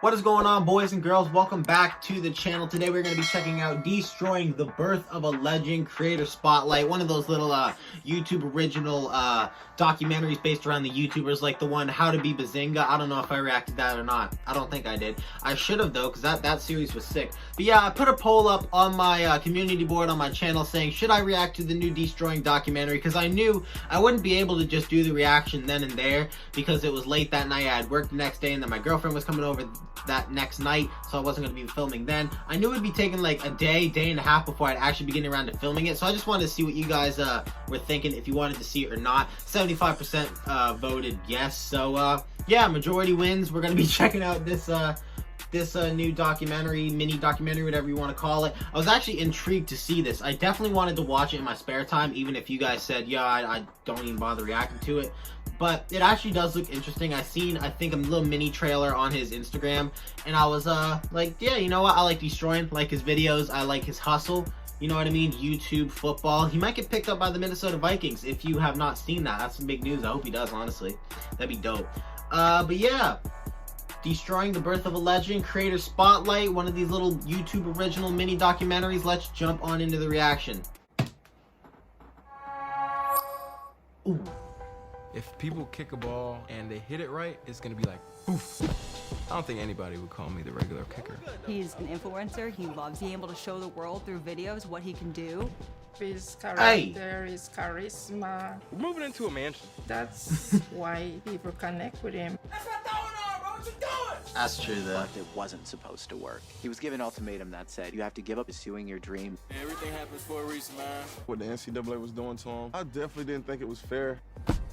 What is going on, boys and girls? Welcome back to the channel. Today we're going to be checking out Deestroying, the Birth of a Legend Creator Spotlight. One of those little YouTube original documentaries based around the YouTubers, like the one How to Be Bazinga. I don't know if I reacted to that or not. I don't think I did. I should have, though, because that series was sick. But yeah, I put a poll up on my community board on my channel saying, should I react to the new Deestroying documentary? Because I knew I wouldn't be able to just do the reaction then and there because it was late that night. I had work the next day, and then my girlfriend was coming over that next night, so I wasn't going to be filming then. I knew it would be taking like a day and a half before I'd actually be getting around to filming it, so I just wanted to see what you guys were thinking, if you wanted to see it or not. 75% voted yes, so yeah, majority wins. We're going to be checking out this new documentary, mini documentary, whatever you want to call it. I was actually intrigued to see this. I definitely wanted to watch it in my spare time, even if you guys said, yeah, I don't even bother reacting to it. But it actually does look interesting. I think, a little mini trailer on his Instagram, and I was like, yeah, you know what? I like Deestroying, like his videos, I like his hustle. You know what I mean? YouTube, football. He might get picked up by the Minnesota Vikings if you have not seen that. That's some big news. I hope he does, honestly. That'd be dope. But yeah. Deestroying, the Birth of a Legend, Creator Spotlight, one of these little YouTube original mini documentaries. Let's jump on into the reaction. Ooh. If people kick a ball and they hit it right, it's gonna be like, poof. I don't think anybody would call me the regular kicker. He's an influencer. He loves being able to show the world through videos what he can do. His character, his charisma. We're moving into a mansion. That's why people connect with him. That's what going on, bro. What you doing? That's true, though. It wasn't supposed to work. He was given an ultimatum that said, you have to give up pursuing your dream. Everything happens for a reason, man. What the NCAA was doing to him, I definitely didn't think it was fair.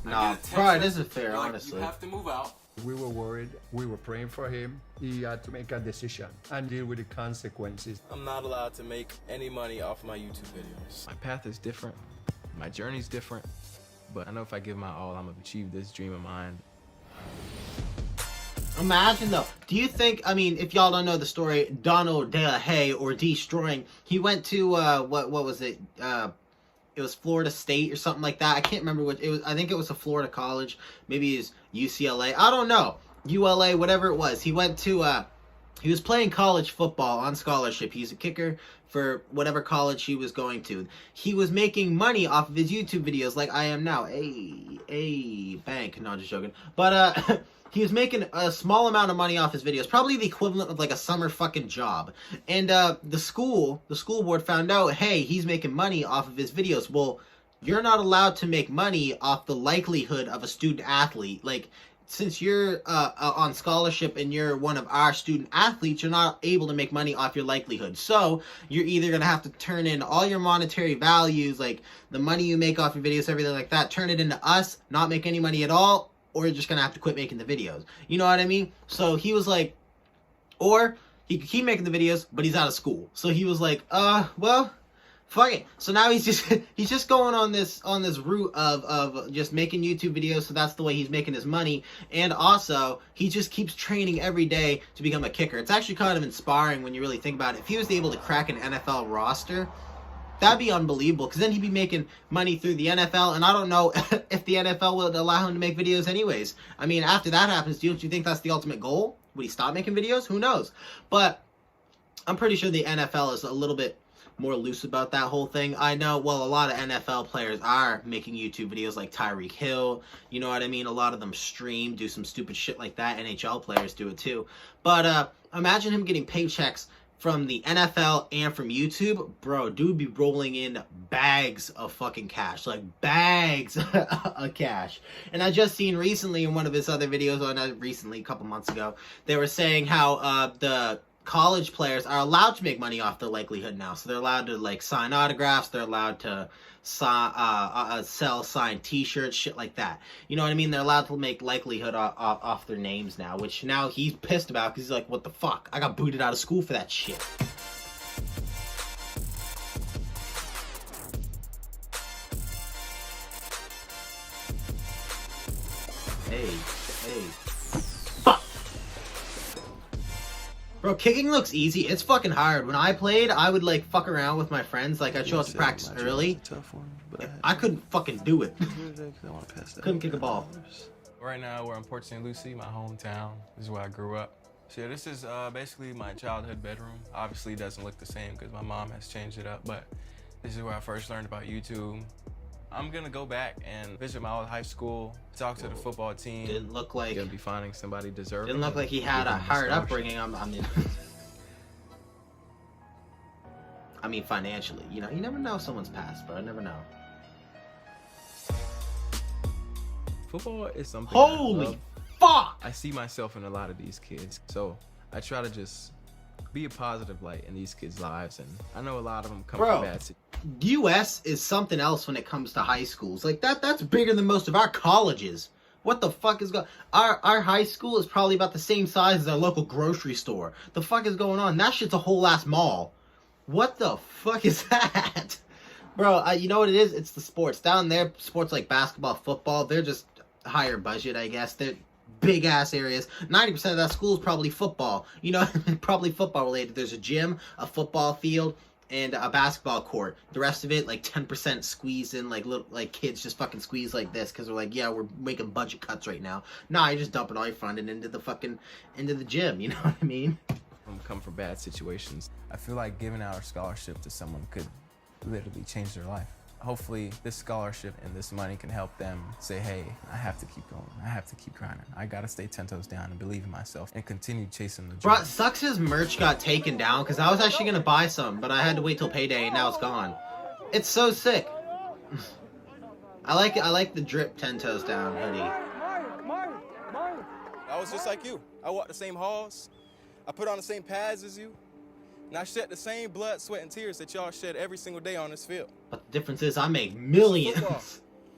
Nah, bro, it isn't fair, honestly. You have to move out. We were worried. We were praying for him. He had to make a decision and deal with the consequences. I'm not allowed to make any money off my YouTube videos. My path is different. My journey's different. But I know if I give my all, I'm gonna achieve this dream of mine. Imagine, though. Do you think, I mean, if y'all don't know the story, Donald DeHay, or Deestroying, he went to, what was it? It was Florida State or something like that. I can't remember what it was. I think it was a Florida college. Maybe it was UCLA. I don't know. ULA, whatever it was. He went to, he was playing college football on scholarship. He's a kicker for whatever college he was going to. He was making money off of his YouTube videos like I am now. Bank. No, I'm just joking. But, he was making a small amount of money off his videos, probably the equivalent of like a summer fucking job. And the school board found out, hey, he's making money off of his videos. Well, you're not allowed to make money off the likelihood of a student athlete. Like, since you're on scholarship and you're one of our student athletes, you're not able to make money off your likelihood. So you're either going to have to turn in all your monetary values, like the money you make off your videos, everything like that, turn it into us, not make any money at all, or you're just going to have to quit making the videos. You know what I mean? So he was like, or he could keep making the videos, but he's out of school. So he was like, well, fuck it. So now he's just going on this route of just making YouTube videos. So that's the way he's making his money. And also, he just keeps training every day to become a kicker. It's actually kind of inspiring when you really think about it. If he was able to crack an NFL roster, that'd be unbelievable, because then he'd be making money through the NFL, and I don't know if the NFL would allow him to make videos anyways. I mean, after that happens, don't you think that's the ultimate goal? Would he stop making videos? Who knows? But I'm pretty sure the NFL is a little bit more loose about that whole thing. I know, well, a lot of NFL players are making YouTube videos, like Tyreek Hill, you know what I mean? A lot of them stream, do some stupid shit like that. NHL players do it too. But imagine him getting paychecks from the NFL and from YouTube. Bro, dude be rolling in bags of fucking cash. Like, bags of cash. And I just seen recently in one of his other videos, a couple months ago, they were saying how the college players are allowed to make money off their likelihood now. So they're allowed to, like, sign autographs. They're allowed to sell signed t-shirts, shit like that. You know what I mean? They're allowed to make likelihood off their names now, which now he's pissed about because he's like, what the fuck? I got booted out of school for that shit. Hey. Fuck! Bro, kicking looks easy. It's fucking hard. When I played, I would, like, fuck around with my friends. Like, I'd show up to practice early. I couldn't fucking do it. Couldn't kick a ball. Right now, we're in Port St. Lucie, my hometown. This is where I grew up. So yeah, this is basically my childhood bedroom. Obviously it doesn't look the same because my mom has changed it up, but this is where I first learned about YouTube. I'm gonna go back and visit my old high school, talk to the football team. Didn't look like. Gonna be finding somebody deserving. Didn't look like he had a hard upbringing. I mean, financially, you know, you never know someone's past, bro. I never know. Football is something. Holy fuck! I see myself in a lot of these kids, so I try to just be a positive light in these kids' lives, and I know a lot of them come from bad situations. US is something else when it comes to high schools. Like that's bigger than most of our colleges. What the fuck is going on? Our high school is probably about the same size as our local grocery store. The fuck is going on? That shit's a whole ass mall. What the fuck is that? Bro, you know what it is? It's the sports. Down there, sports like basketball, football, they're just higher budget, I guess. They're big ass areas. 90% of that school is probably football. You know, probably football related. There's a gym, a football field, and a basketball court. The rest of it, like 10% squeezed in, like little, like kids just fucking squeeze like this because they're like, yeah, we're making budget cuts right now. Nah, you're just dumping all your funding into the gym. You know what I mean? Come from bad situations. I feel like giving out a scholarship to someone could literally change their life. Hopefully this scholarship and this money can help them say, hey, I have to keep going. I have to keep grinding. I gotta stay 10 toes down and believe in myself and continue chasing the dream. Bro, sucks his merch got taken down because I was actually gonna buy some, but I had to wait till payday and now it's gone. It's so sick. I like the drip 10 toes down hoodie. I was just like you. I walked the same halls. I put on the same pads as you. And I shed the same blood, sweat, and tears that y'all shed every single day on this field. But the difference is I make millions. Football.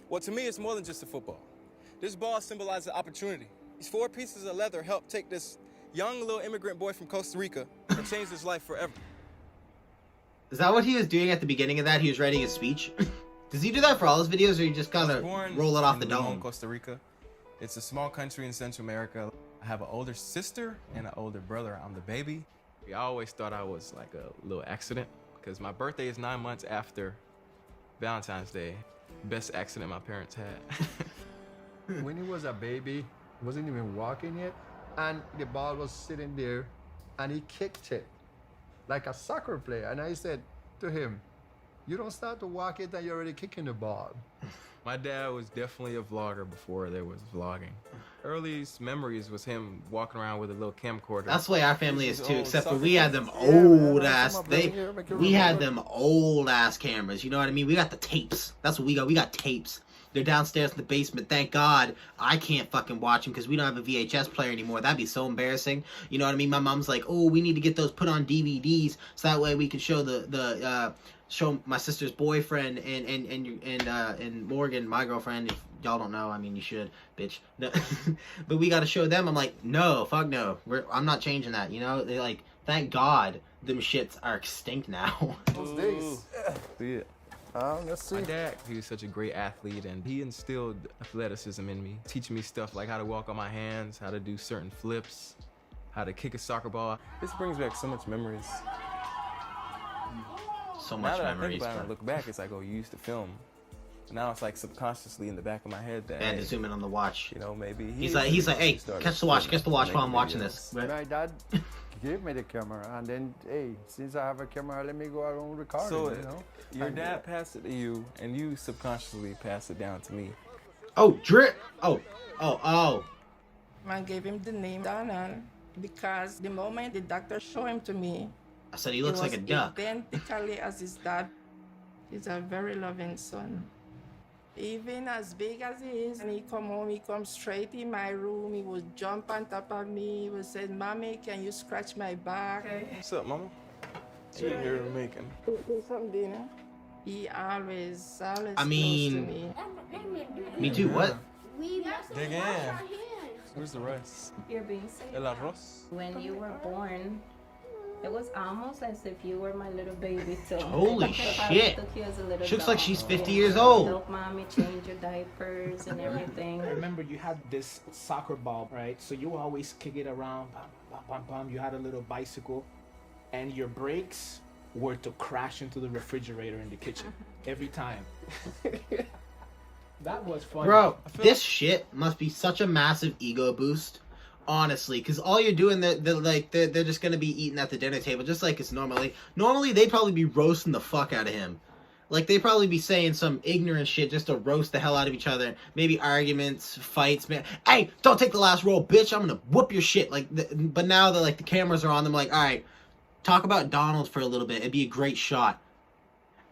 Well, to me, it's more than just a football. This ball symbolizes opportunity. These 4 pieces of leather help take this young little immigrant boy from Costa Rica and change his life forever. Is that what he was doing at the beginning of that? He was writing his speech? Does he do that for all his videos, or you just kind of roll it off the dome? Costa Rica. It's a small country in Central America. I have an older sister and an older brother. I'm the baby. I always thought I was like a little accident because my birthday is 9 months after Valentine's Day. Best accident my parents had. When he was a baby, he wasn't even walking yet, and the ball was sitting there, and he kicked it like a soccer player. And I said to him, you don't start to walk it and you're already kicking the ball. My dad was definitely a vlogger before there was vlogging. Earliest memories was him walking around with a little camcorder. That's the way our family is too, except for we had them old ass. We had them old ass cameras. You know what I mean? We got the tapes. That's what we got. We got tapes. They're downstairs in the basement. Thank God I can't fucking watch them because we don't have a VHS player anymore. That'd be so embarrassing. You know what I mean? My mom's like, oh, we need to get those put on DVDs so that way we can show show my sister's boyfriend and Morgan, my girlfriend. If y'all don't know, I mean, you should, bitch. No. But we got to show them. I'm like, no, fuck no. I'm not changing that. You know, they like, thank God them shits are extinct now. Those days. Yeah. Let's see. My dad, he was such a great athlete, and he instilled athleticism in me, teaching me stuff like how to walk on my hands, how to do certain flips, how to kick a soccer ball. This brings back so much memories. So much now that memories. I think about it and look back, it's like, oh, you used to film. Now it's like subconsciously in the back of my head that, and to zoom in on the watch. You know, maybe he's like, hey, catch the watch while I'm watching this. My dad gave me the camera, and then, hey, since I have a camera, let me go around recording. So, you know, your dad passed it to you, and you subconsciously passed it down to me. Oh, drip. Oh. I gave him the name Danan because the moment the doctor showed him to me, I said he looks like a duck. Identically as his dad. He's a very loving son. Even as big as he is, and he come home, he come straight in my room, he would jump on top of me, he would say, Mommy, can you scratch my back? What's up, Mama? What are you making? Do some dinner. He always I mean, close to me. Me too, what? Dig in. Where's the rice? You're being sick. El arroz. When you were born, it was almost as if you were my little baby too. Holy shit. She looks like she's 50 years Help old. mommy change your diapers and everything. I remember you had this soccer ball, right? So you would always kick it around, bam, bam, bam, bam. You had a little bicycle, and your brakes were to crash into the refrigerator in the kitchen every time. That was fun. Bro, this shit must be such a massive ego boost honestly, because all you're doing, they're just gonna be eating at the dinner table, just like it's normally. Normally, they'd probably be roasting the fuck out of him. Like, they'd probably be saying some ignorant shit just to roast the hell out of each other. Maybe arguments, fights, man. Hey, don't take the last roll, bitch. I'm gonna whoop your shit. Like, but now that, like, the cameras are on them, like, all right, talk about Donald for a little bit. It'd be a great shot.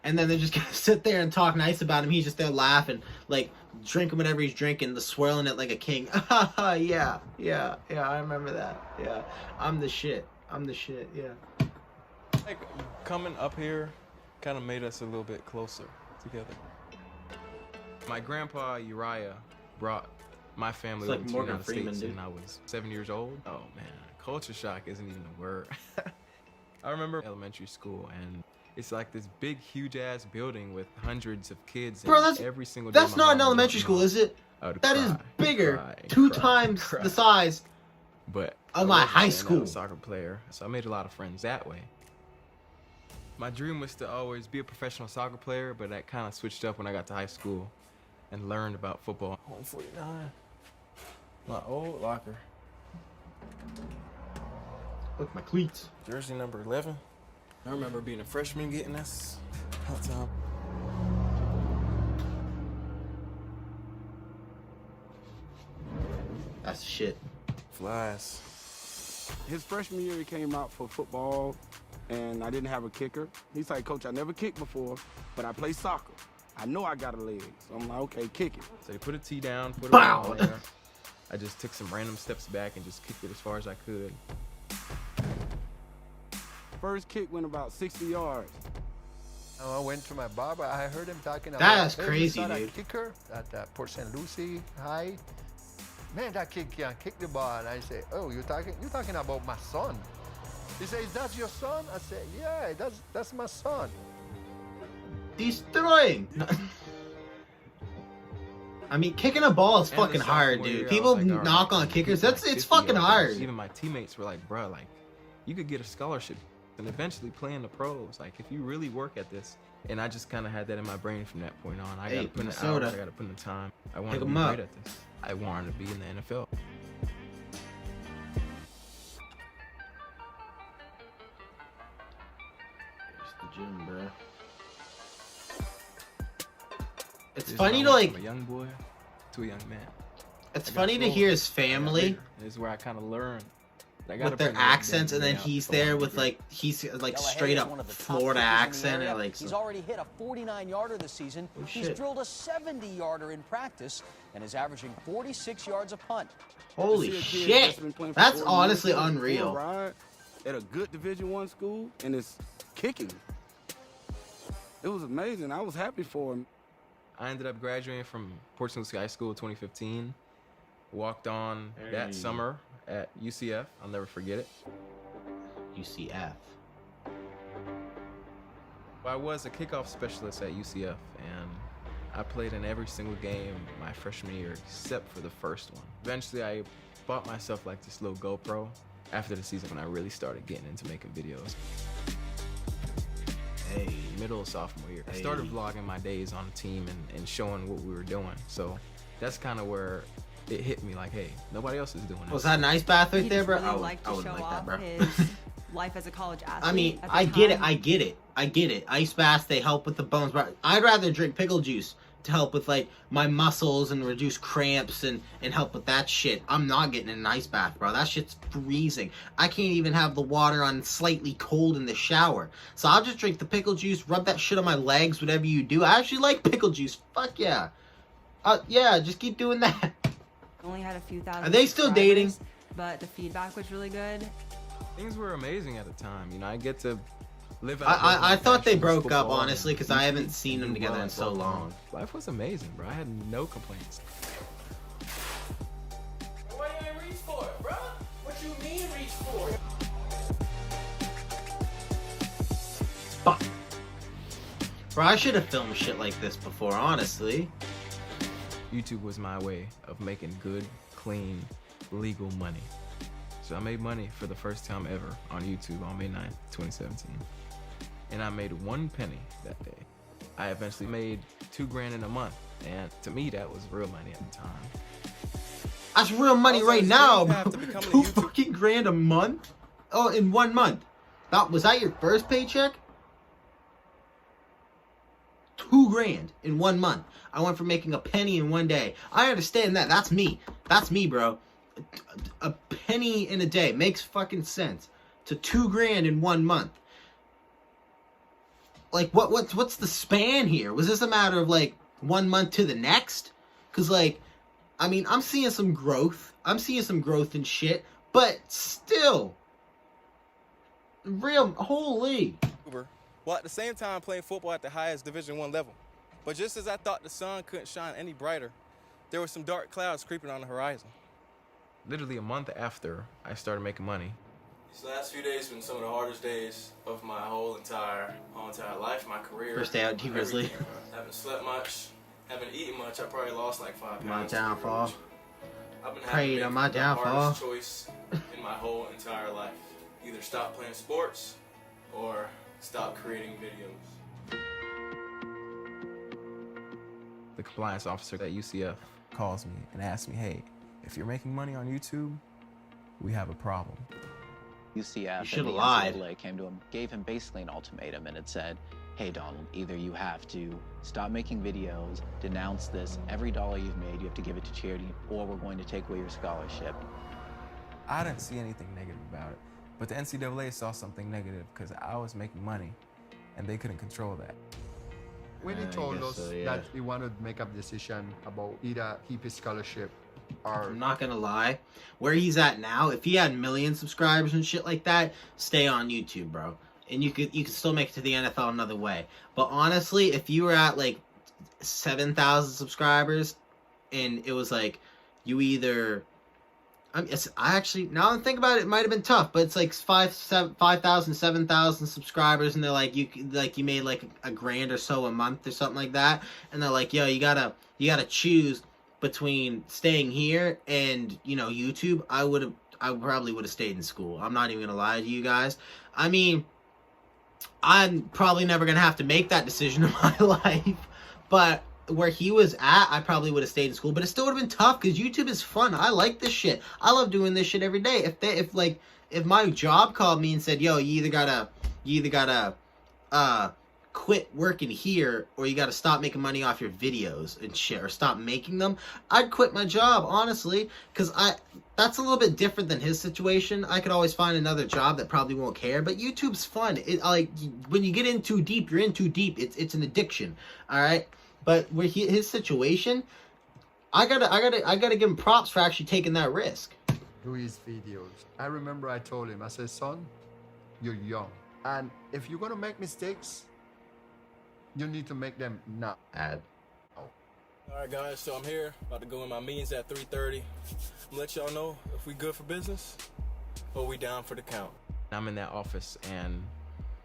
And then they're just gonna sit there and talk nice about him. He's just there laughing, like, drinking whatever he's drinking, the swirling it like a king. yeah, I remember that. Yeah, I'm the shit. Yeah. Like, coming up here kind of made us a little bit closer together. My grandpa Uriah brought my family It's like over to the Morgan United Freeman, States dude. when I was 7 years old. Oh man, culture shock isn't even a word. I remember elementary school, and it's like this big, huge ass building with hundreds of kids. Bro, and that's every single day that's my not an mom would elementary drop school, me is it? off. I would That is cry, bigger, cry, two cry, times cry. the size But of I my wasn't high saying school. I was a soccer player, so I made a lot of friends that way. My dream was to always be a professional soccer player, but that kind of switched up when I got to high school and learned about football. 149, my old locker. Look, my cleats. Jersey number 11. I remember being a freshman getting this. Hot time. That's shit. Flies. His freshman year, he came out for football, and I didn't have a kicker. He's like, Coach, I never kicked before, but I play soccer. I know I got a leg. So I'm like, okay, kick it. So they put a tee down, put a Bow! ball there. I just took some random steps back and just kicked it as far as I could. First kick went about 60 yards. I went to my barber. I heard him talking about That's "Hey, crazy, you saw that dude. kicker at Port St. Lucie High. Man, that kid can kick the ball. And I say, oh, you're talking about my son. He says, that's your son? I said, yeah, that's my son. Deestroying. I mean, kicking a ball is And the fucking hard, sophomore dude. year, I People was like, all knock right, on you kickers. kick It's like 50 fucking yards. hard. Even my teammates were like, bro, like, you could get a scholarship and eventually play in the pros. Like, if you really work at this. And I just kind of had that in my brain from that point on. I Hey, got to put in the Minnesota. hours, I got to put in the time. I wanted Pick to be 'em up. great at this. I wanted to be in the NFL. It's the gym, bro. It's This is funny where to I went like. from a young boy to a young man. It's I got funny to slower. hear his I got family bigger. This is where I kind of learned. I gotta with their bring it up accents, and then down he's for there one with degree. like he's like Delahaye straight is up one of the top Florida kickers in the accent, area. and like He's so. already hit a 49-yarder this season. Oh, He's shit. drilled a 70-yarder in practice and is averaging 46 yards a punt. Holy To see a kid shit! that's been playing for That's 4 honestly years, unreal. ride at a good Division I school, and it's kicking. It was amazing. I was happy for him. I ended up graduating from Port St. Lucie High School in 2015. Walked on Hey. that summer at UCF. I'll never forget it. UCF. I was a kickoff specialist at UCF, and I played in every single game my freshman year except for the first one. Eventually, I bought myself like this little GoPro after the season when I really started getting into making videos. Hey. Middle of sophomore year. I Hey. started vlogging my days on the team and showing what we were doing. So that's kind of where it hit me like, hey, nobody else is doing this. Was that an ice bath right He there, just bro? really I would- liked I to wouldn't show like that, off bro. his life as a college athlete. I mean, at the I get it. time. I get it. Ice baths, they help with the bones, but I'd rather drink pickle juice to help with like my muscles and reduce cramps and help with that shit. I'm not getting in an ice bath, bro. That shit's freezing. I can't even have the water on slightly cold in the shower. So I'll just drink the pickle juice, rub that shit on my legs, whatever you do. I actually like pickle juice. Fuck yeah. Yeah, just keep doing that. Only had a few thousand. Are they still dating? subscribers, But the feedback was really good. Things were amazing at the time. You know, I get to live out. I thought they passion, broke up, football, honestly, and 'cause I haven't YouTube, seen them and together in life so all long. along. Life was amazing, bro. I had no complaints. Why you ain't reach for it, bro? What you mean reach for it? Fuck. Bro, I should have filmed shit like this before, honestly. YouTube was my way of making good, clean, legal money. So I made money for the first time ever on YouTube on May 9th, 2017. And I made 1 penny that day. I eventually made $2 grand in a month. And to me, that was real money at the time. That's real money I was on right his now, dream path bro. to becoming a 2 YouTuber. fucking grand a month? Oh, in 1 month. Was that your first paycheck? 2 grand in 1 month. I went from making a penny in 1 day. I understand that. That's me. That's me, bro. A penny in a day makes fucking sense. To 2 grand in 1 month. Like, what's the span here? Was this a matter of, like, 1 month to the next? Because, like, I mean, I'm seeing some growth. I'm seeing some growth and shit. But still. Real, holy. While at the same time playing football at the highest Division I level. But just as I thought the sun couldn't shine any brighter, there were some dark clouds creeping on the horizon. Literally a month after I started making money, These last few days have been some of the hardest days of my whole entire life, my career. First day out, T Grizzly. Haven't slept much, haven't eaten much. I probably lost like 5 pounds. My downfall. I've been Prayed on my having to make the downfall. hardest choice in my whole entire life. Either stop playing sports or stop creating videos. the compliance officer at UCF calls me and asks me, hey, if you're making money on YouTube, we have a problem. UCF should've and the lied. NCAA came to him, gave him basically an ultimatum, and it said, hey, Donald, either you have to stop making videos, denounce this, every dollar you've made, you have to give it to charity, or we're going to take away your scholarship. I didn't see anything negative about it, but the NCAA saw something negative because I was making money and they couldn't control that. When he I told guess us so, yeah. that he wanted to make a decision about either keep his scholarship or... I'm not gonna lie, where he's at now, if he had 1 million subscribers and shit like that, stay on YouTube, bro. And you could still make it to the NFL another way. But honestly, if you were at like 7,000 subscribers and it was like you either, I actually, now I'm thinking about it, it might have been tough, but it's like 5,000, 7,000 subscribers, and they're like you made like a grand or so a month or something like that, and they're like, yo, you gotta choose between staying here and, you know, YouTube. I probably would have stayed in school. I'm not even gonna lie to you guys. I mean, I'm probably never gonna have to make that decision in my life, but where he was at, I probably would have stayed in school, but it still would have been tough because YouTube is fun. I like this shit. I love doing this shit every day. If my job called me and said, yo, you either gotta quit working here or you gotta stop making money off your videos and shit, or stop making them, I'd quit my job, honestly, because that's a little bit different than his situation. I could always find another job that probably won't care, but YouTube's fun. When you get in too deep, you're in too deep. It's an addiction, all right? But with his situation, I gotta give him props for actually taking that risk. Do his videos. I remember I told him, I said, son, you're young. And if you're gonna make mistakes, you need to make them now. All right, guys, so I'm here, about to go in my meetings at 3:30. I'm gonna let y'all know if we good for business or we down for the count. I'm in that office and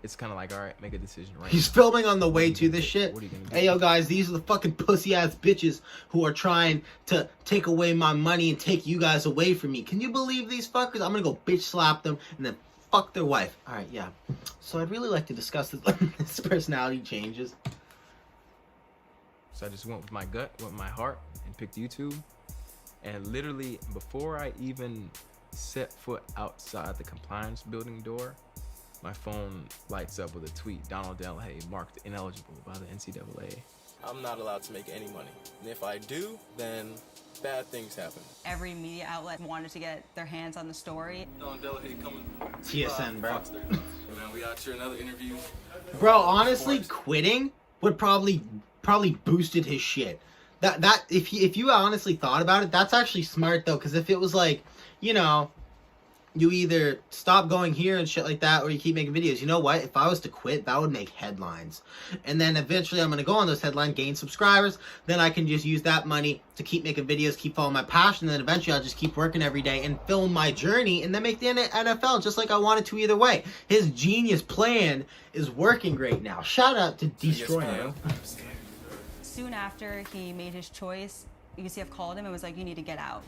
it's kind of like, all right, make a decision right He's now. filming on the way to this shit. What are you gonna do? Hey, yo, guys, these are the fucking pussy-ass bitches who are trying to take away my money and take you guys away from me. Can you believe these fuckers? I'm gonna go bitch slap them and then fuck their wife. All right, yeah. So I'd really like to discuss this personality changes. So I just went with my gut, went with my heart, and picked YouTube. And literally, before I even set foot outside the compliance building door, my phone lights up with a tweet, Donald Delahaye marked ineligible by the NCAA. I'm not allowed to make any money. And if I do, then bad things happen. Every media outlet wanted to get their hands on the story. Donald Delahaye coming. TSN, bro. Fox 30. So now we out here, another interview. Bro, honestly, quitting would probably boosted his shit. That if you honestly thought about it, that's actually smart though, because if it was like, you know, you either stop going here and shit like that, or you keep making videos. You know what? If I was to quit, that would make headlines. And then eventually I'm going to go on those headlines, gain subscribers. Then I can just use that money to keep making videos, keep following my passion. And then eventually I'll just keep working every day and film my journey and then make the NFL just like I wanted to either way. His genius plan is working great now. Shout out to Deestroying. Soon after he made his choice, UCF called him and was like, you need to get out.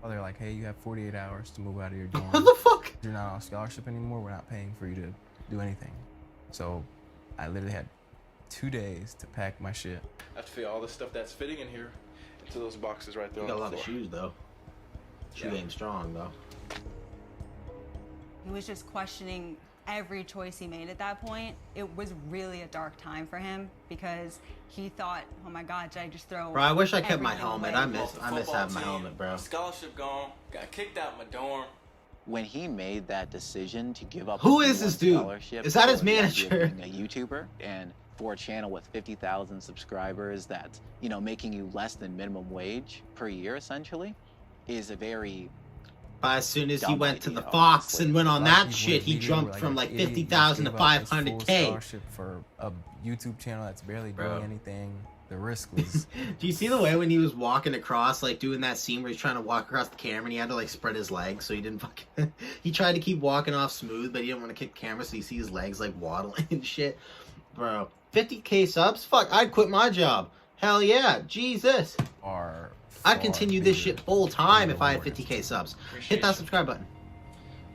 They're like, hey, you have 48 hours to move out of your dorm. What the fuck? You're not on scholarship anymore. We're not paying for you to do anything. So I literally had 2 days to pack my shit. I have to figure all the stuff that's fitting in here to those boxes right there. You got on a the lot of floor. shoes though. Shoe game strong though. He was just questioning every choice he made at that point. It was really a dark time for him because he thought, oh my God, should I just throw Bro, I wish I kept my everything helmet. away? I miss having my helmet, bro. Scholarship gone. Got kicked out my dorm. When he made that decision to give up Who his is this D1 dude? scholarship Is that his for the idea of manager? being a YouTuber, and for a channel with 50,000 subscribers that's, you know, making you less than minimum wage per year essentially, is a very But as soon as he dumb went to the idea, Fox honestly. and went on A lot of that people shit, in he media jumped were from like, like "Idiot, you 50,000 to gave up this full 500K. scholarship for a YouTube channel that's barely doing Bro. anything. The risk was Do you see the way when he was walking across, like doing that scene where he's trying to walk across the camera and he had to like spread his legs so he didn't fucking. He tried to keep walking off smooth, but he didn't want to kick the camera, so you see his legs like waddling and shit. Bro, 50K subs? Fuck, I'd quit my job. Hell yeah, Jesus. are. I'd far continue this bigger shit full time than if I had rewards. 50K subs. Appreciate Hit that you. subscribe button.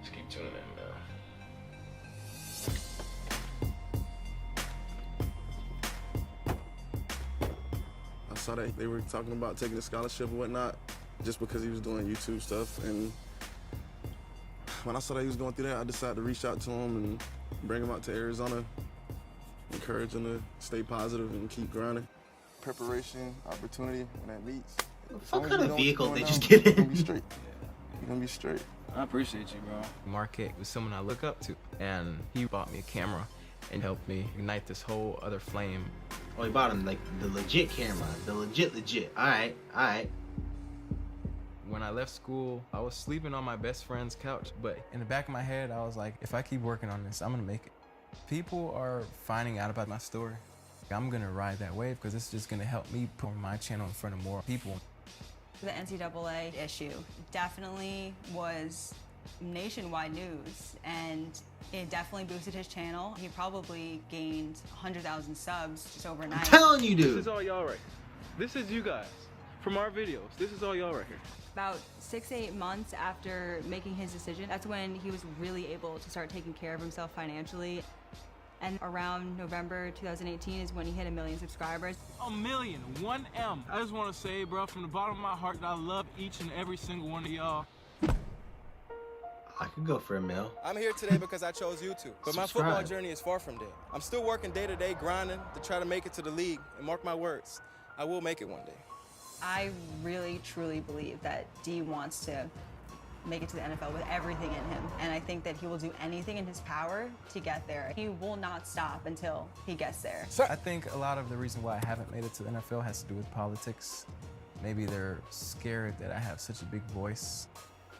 Just keep tuning in, man. I saw that they were talking about taking a scholarship and whatnot, just because he was doing YouTube stuff. And when I saw that he was going through that, I decided to reach out to him and bring him out to Arizona, encourage him to stay positive and keep grinding. Preparation, opportunity, when that meets. What kind of vehicle they just You're get gonna be in? straight. You're gonna be straight. I appreciate you, bro. Marquette was someone I look up to, and he bought me a camera and helped me ignite this whole other flame. Oh, he bought him like the legit camera. The legit. Alright, alright. When I left school, I was sleeping on my best friend's couch, but in the back of my head, I was like, if I keep working on this, I'm gonna make it. People are finding out about my story. I'm gonna ride that wave because it's just gonna help me put my channel in front of more people. The NCAA issue definitely was nationwide news, and it definitely boosted his channel. He probably gained 100,000 subs just overnight. I'm telling you, This dude. is all y'all right here. This is you guys. From our videos, this is all y'all right here. About 6 to 8 months after making his decision, that's when he was really able to start taking care of himself financially. And around November 2018 is when he hit 1 million subscribers. 1 million, 1M. I just want to say, bro, from the bottom of my heart, that I love each and every single one of y'all. I could go for a mil. I'm here today because I chose YouTube, but my Subscribe. football journey is far from dead. I'm still working day to day, grinding to try to make it to the league, and mark my words, I will make it one day. I really, truly believe that D wants to make it to the NFL with everything in him. And I think that he will do anything in his power to get there. He will not stop until he gets there. I think a lot of the reason why I haven't made it to the NFL has to do with politics. Maybe they're scared that I have such a big voice.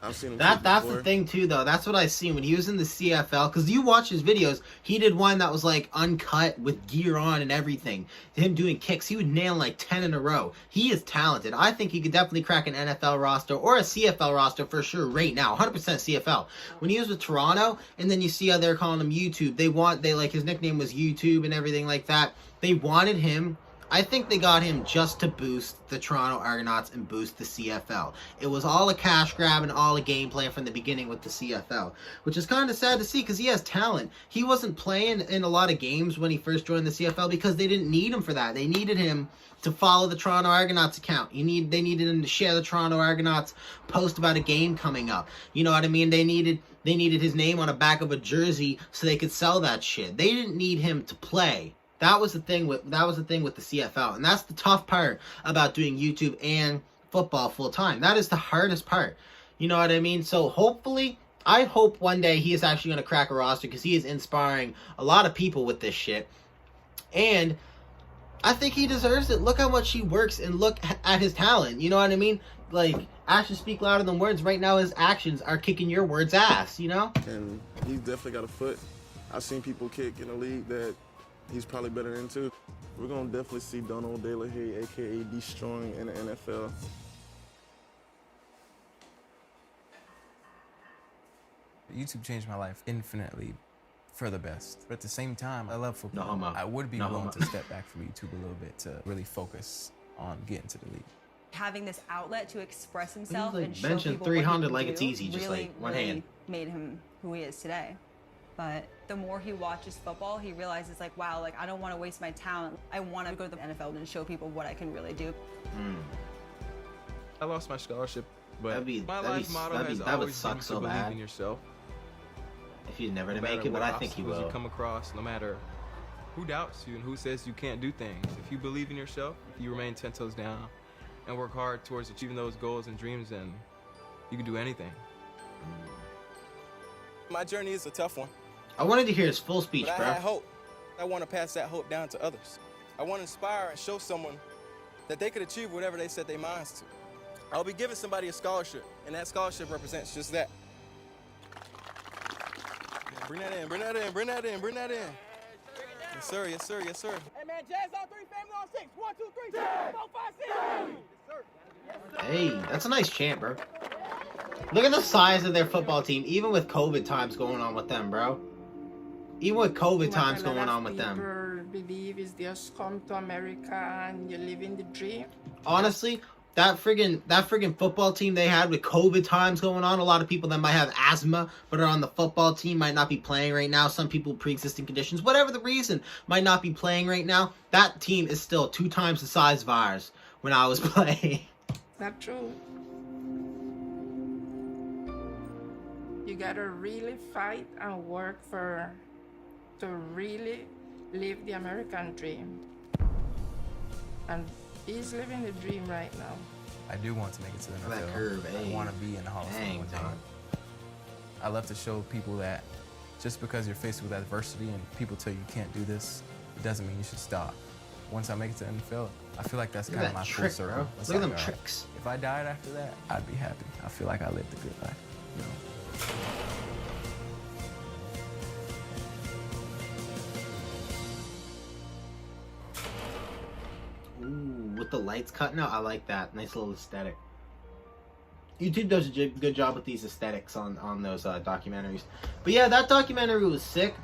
I've seen him That's before. the thing too, though. That's what I seen when he was in the CFL. Because you watch his videos, he did one that was like uncut with gear on and everything. Him doing kicks, he would nail like 10 in a row. He is talented. I think he could definitely crack an NFL roster or a CFL roster for sure right now. 100% CFL. When he was with Toronto, and then you see how they're calling him YouTube. They like his nickname was YouTube and everything like that. They wanted him. I think they got him just to boost the Toronto Argonauts and boost the CFL. It was all a cash grab and all a game plan from the beginning with the CFL, which is kind of sad to see because he has talent. He wasn't playing in a lot of games when he first joined the CFL because they didn't need him for that. They needed him to follow the Toronto Argonauts account. They needed him to share the Toronto Argonauts post about a game coming up. You know what I mean? They needed his name on the back of a jersey so they could sell that shit. They didn't need him to play. That was the thing with the CFL, and that's the tough part about doing YouTube and football full time. That is the hardest part. You know what I mean? So hopefully, I hope one day he is actually going to crack a roster because he is inspiring a lot of people with this shit, and I think he deserves it. Look how much he works and look at his talent. You know what I mean? Like, actions speak louder than words. Right now, his actions are kicking your words' ass. You know? And he's definitely got a foot. I've seen people kick in the league that he's probably better than too. We're gonna definitely see Donald De La Haye, aka Deestroying, in the NFL. YouTube changed my life infinitely for the best. But at the same time, I love football. No homo. I would be No willing homo. to step back from YouTube a little bit to really focus on getting to the league. Having this outlet to express himself like and show benching people 300 what he can like it's do easy, just really, like one really hand. made him who he is today. But the more he watches football, he realizes like, wow, like I don't want to waste my talent. I want to go to the NFL and show people what I can really do. I lost my scholarship, but my that'd life be- motto that'd be- has that would always suck been so to believe bad. in yourself. If he's never to No make matter it, but what I think he obstacles will. you come across, no matter who doubts you and who says you can't do things. If you believe in yourself, if you remain 10 toes down and work hard towards achieving those goals and dreams, then you can do anything. My journey is a tough one. I wanted to hear his full speech, But I bro. had hope. I want to pass that hope down to others. I want to inspire and show someone that they could achieve whatever they set their minds to. I'll be giving somebody a scholarship, and that scholarship represents just that. Bring that in, bring that in, bring that in, bring that in. Yes, sir, yes, sir, yes, sir. Hey, man, Jazz on 3, family on 6. 1, 2, 3, 4, 5, 6. Yes, sir. Hey, that's a nice chant, bro. Look at the size of their football team, even with COVID times going on with them, bro. Even with COVID times What a lot going of on with them. people believe is just come to America and you're living the dream. Honestly, that friggin' football team they had with COVID times going on, a lot of people that might have asthma but are on the football team might not be playing right now. Some people pre-existing conditions, whatever the reason, might not be playing right now. That team is still 2 times the size of ours when I was playing. Not true. You gotta really fight and work to really live the American dream. And he's living the dream right now. I do want to make it to the NFL. That curve, I hey. want to be in the Hall of Fame Dang, one day. dog. I love to show people that just because you're faced with adversity and people tell you can't do this, it doesn't mean you should stop. Once I make it to the NFL, I feel like that's Look kind at of my that full trick, circle. bro. It's Look at like, them all right, tricks. if I died after that, I'd be happy. I feel like I lived a good life. You know? Ooh, with the lights cutting out, I like that. Nice little aesthetic. YouTube does a good job with these aesthetics on those documentaries. But yeah, that documentary was sick.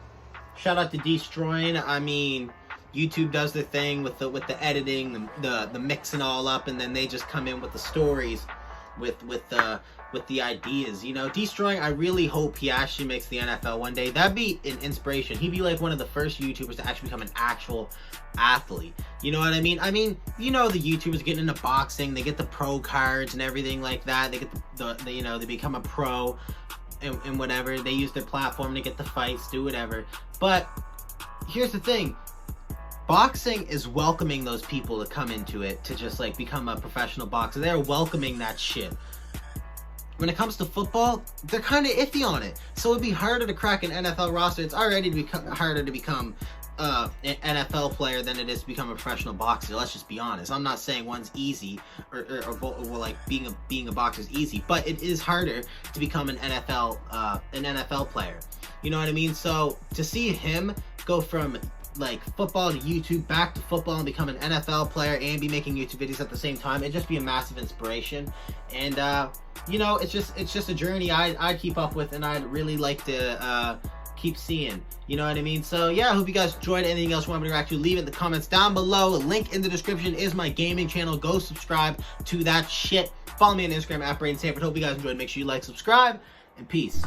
Shout out to Deestroying. I mean, YouTube does their thing with the editing, the mixing all up, and then they just come in with the stories, with the ideas. You know, Deestroying, I really hope he actually makes the NFL one day. That'd be an inspiration. He'd be like one of the first YouTubers to actually become an actual athlete. You know what I mean? I mean, you know, the YouTubers getting into boxing, they get the pro cards and everything like that. They get the you know, they become a pro and whatever. They use their platform to get the fights, do whatever. But here's the thing. Boxing is welcoming those people to come into it to just like become a professional boxer. They're welcoming that shit. When it comes to football, they're kind of iffy on it. So it'd be harder to crack an NFL roster. It's already harder to become an NFL player than it is to become a professional boxer. Let's just be honest. I'm not saying one's easy or like being a boxer is easy, but it is harder to become an NFL player. You know what I mean? So to see him go from like football to YouTube, back to football, and become an NFL player and be making YouTube videos at the same time, it'd just be a massive inspiration. And you know, it's just a journey I'd keep up with, and I'd really like to keep seeing. You know what I mean? So yeah, I hope you guys enjoyed. Anything else you want me to react to, leave it in the comments down below. The link in the description is my gaming channel. Go subscribe to that shit. Follow me on Instagram @BradenSanford. Hope you guys enjoyed. Make sure you like, subscribe, and peace.